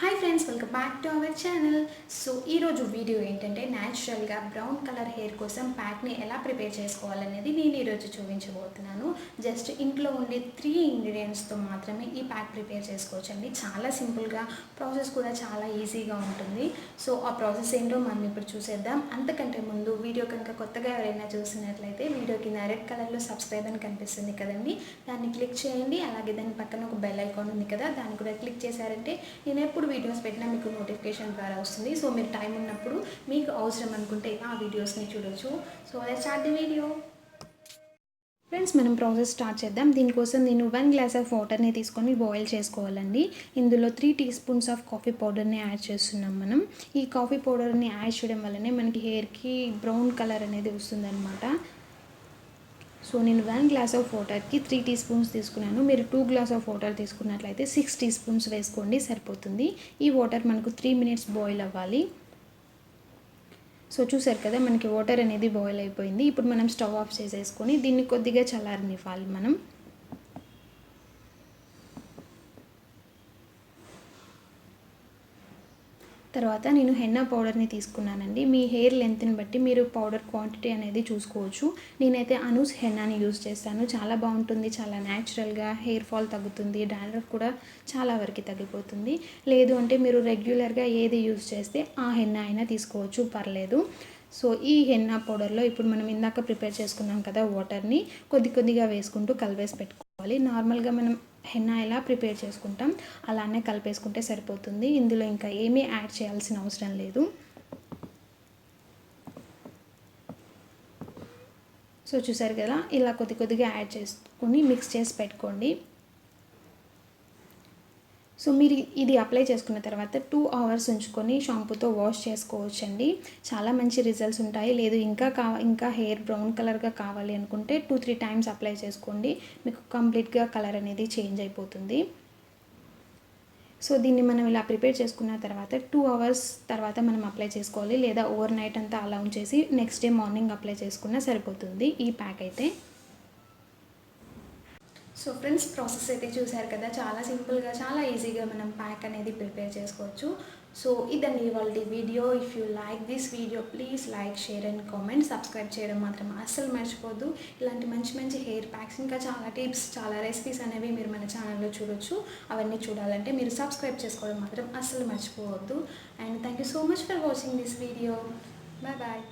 Hi friends, welcome back to our channel. So ఈరోజు video ఏంటంటే న్యాచురల్గా బ్రౌన్ కలర్ హెయిర్ కోసం ప్యాక్ని ఎలా ప్రిపేర్ చేసుకోవాలనేది నేను ఈరోజు చూపించబోతున్నాను. జస్ట్ ఇంట్లో ఉండే 3 ఇంగ్రీడియంట్స్తో మాత్రమే ఈ ప్యాక్ ప్రిపేర్ చేసుకోవచ్చండి. చాలా సింపుల్గా, ప్రాసెస్ కూడా చాలా ఈజీగా ఉంటుంది. సో ఆ ప్రాసెస్ ఏంటో మనం ఇప్పుడు చూసేద్దాం. అంతకంటే ముందు వీడియో కనుక కొత్తగా ఎవరైనా చూసినట్లయితే వీడియో కింద రెడ్ కలర్లో సబ్స్క్రైబ్ అని కనిపిస్తుంది కదండి, దాన్ని క్లిక్ చేయండి. అలాగే దాని పక్కన ఒక బెల్ ఐకాన్ ఉంది కదా, దాన్ని కూడా క్లిక్ చేశారంటే నేను ఎప్పుడు వీడియోస్ పెట్టినా మీకు నోటిఫికేషన్ ద్వారా వస్తుంది. సో మీరు టైం ఉన్నప్పుడు మీకు అవసరం అనుకుంటే ఆ వీడియోస్ని చూడొచ్చు. So let's start the video. Friends, మనం ప్రాసెస్ స్టార్ట్ చేద్దాం. దీనికోసం నేను 1 గ్లాస్ ఆఫ్ వాటర్ని తీసుకొని బాయిల్ చేసుకోవాలండి. ఇందులో 3 టీ స్పూన్స్ ఆఫ్ కాఫీ పౌడర్ని యాడ్ చేస్తున్నాం మనం. ఈ కాఫీ పౌడర్ని యాడ్ చేయడం వల్లనే మనకి హెయిర్కి బ్రౌన్ కలర్ అనేది వస్తుందన్నమాట. సో నేను 1 గ్లాస్ ఆఫ్ వాటర్కి 3 టీ స్పూన్స్ తీసుకున్నాను. మీరు 2 గ్లాస్ ఆఫ్ వాటర్ తీసుకున్నట్లయితే 6 టీ స్పూన్స్ వేసుకోండి, సరిపోతుంది. ఈ వాటర్ మనకు 3 మినిట్స్ బాయిల్ అవ్వాలి. సో చూసారు కదా, మనకి వాటర్ అనేది బాయిల్ అయిపోయింది. ఇప్పుడు మనం స్టవ్ ఆఫ్ చేసేసుకొని దీన్ని కొద్దిగా చల్లారనివ్వాలి మనం. తర్వాత నేను హెన్నా పౌడర్ని తీసుకున్నానండి. మీ హెయిర్ లెంత్ని బట్టి మీరు పౌడర్ క్వాంటిటీ అనేది చూసుకోవచ్చు. నేనైతే అనూస్ హెన్నాని యూజ్ చేస్తాను. చాలా బాగుంటుంది, చాలా న్యాచురల్గా హెయిర్ ఫాల్ తగ్గుతుంది, డాండ్రఫ్ కూడా చాలా వరకు తగ్గిపోతుంది. లేదు అంటే మీరు రెగ్యులర్గా ఏది యూజ్ చేస్తే ఆ హెన్నా అయినా తీసుకోవచ్చు, పర్లేదు. సో ఈ హెన్నా పౌడర్లో ఇప్పుడు మనం ఇందాక ప్రిపేర్ చేసుకున్నాం కదా వాటర్ని కొద్దిగా వేసుకుంటూ కలిపేసి పెట్టుకోవాలి. నార్మల్గా మనం హెన్నా ఎలా ప్రిపేర్ చేసుకుంటాం అలానే కలిపేసుకుంటే సరిపోతుంది. ఇందులో ఇంకా ఏమీ యాడ్ చేయాల్సిన అవసరం లేదు. సో చూసారు కదా, ఇలా కొద్దిగా యాడ్ చేసుకొని మిక్స్ చేసి పెట్టుకోండి. సో మీరు ఇది అప్లై చేసుకున్న తర్వాత 2 అవర్స్ ఉంచుకొని షాంపూతో వాష్ చేసుకోవచ్చండి. చాలా మంచి రిజల్ట్స్ ఉంటాయి. లేదు ఇంకా హెయిర్ బ్రౌన్ కలర్గా కావాలి అనుకుంటే 2-3 టైమ్స్ అప్లై చేసుకోండి, మీకు కంప్లీట్గా కలర్ అనేది చేంజ్ అయిపోతుంది. సో దీన్ని మనం ఇలా ప్రిపేర్ చేసుకున్న తర్వాత 2 అవర్స్ తర్వాత మనం అప్లై చేసుకోవాలి, లేదా ఓవర్ నైట్ అంతా అలా ఉంచేసి నెక్స్ట్ డే మార్నింగ్ అప్లై చేసుకున్నా సరిపోతుంది ఈ ప్యాక్ అయితే. సో ఫ్రెండ్స్, ప్రాసెస్ అయితే చూసారు కదా, చాలా సింపుల్గా, చాలా ఈజీగా మనం ప్యాక్ అనేది ప్రిపేర్ చేసుకోవచ్చు. సో ఇదండి ఇవాళ video. If you like this video please like, share and comment. Subscribe చేయడం మాత్రం అస్సలు మర్చిపోద్దు. ఇలాంటి మంచి హెయిర్ ప్యాక్స్, ఇంకా చాలా టిప్స్, చాలా రెసిపీస్ అనేవి మీరు మన ఛానల్లో చూడొచ్చు. అవన్నీ చూడాలంటే మీరు సబ్స్క్రైబ్ చేసుకోవడం మాత్రం అస్సలు మర్చిపోవద్దు. And thank you so much for watching this video. Bye bye.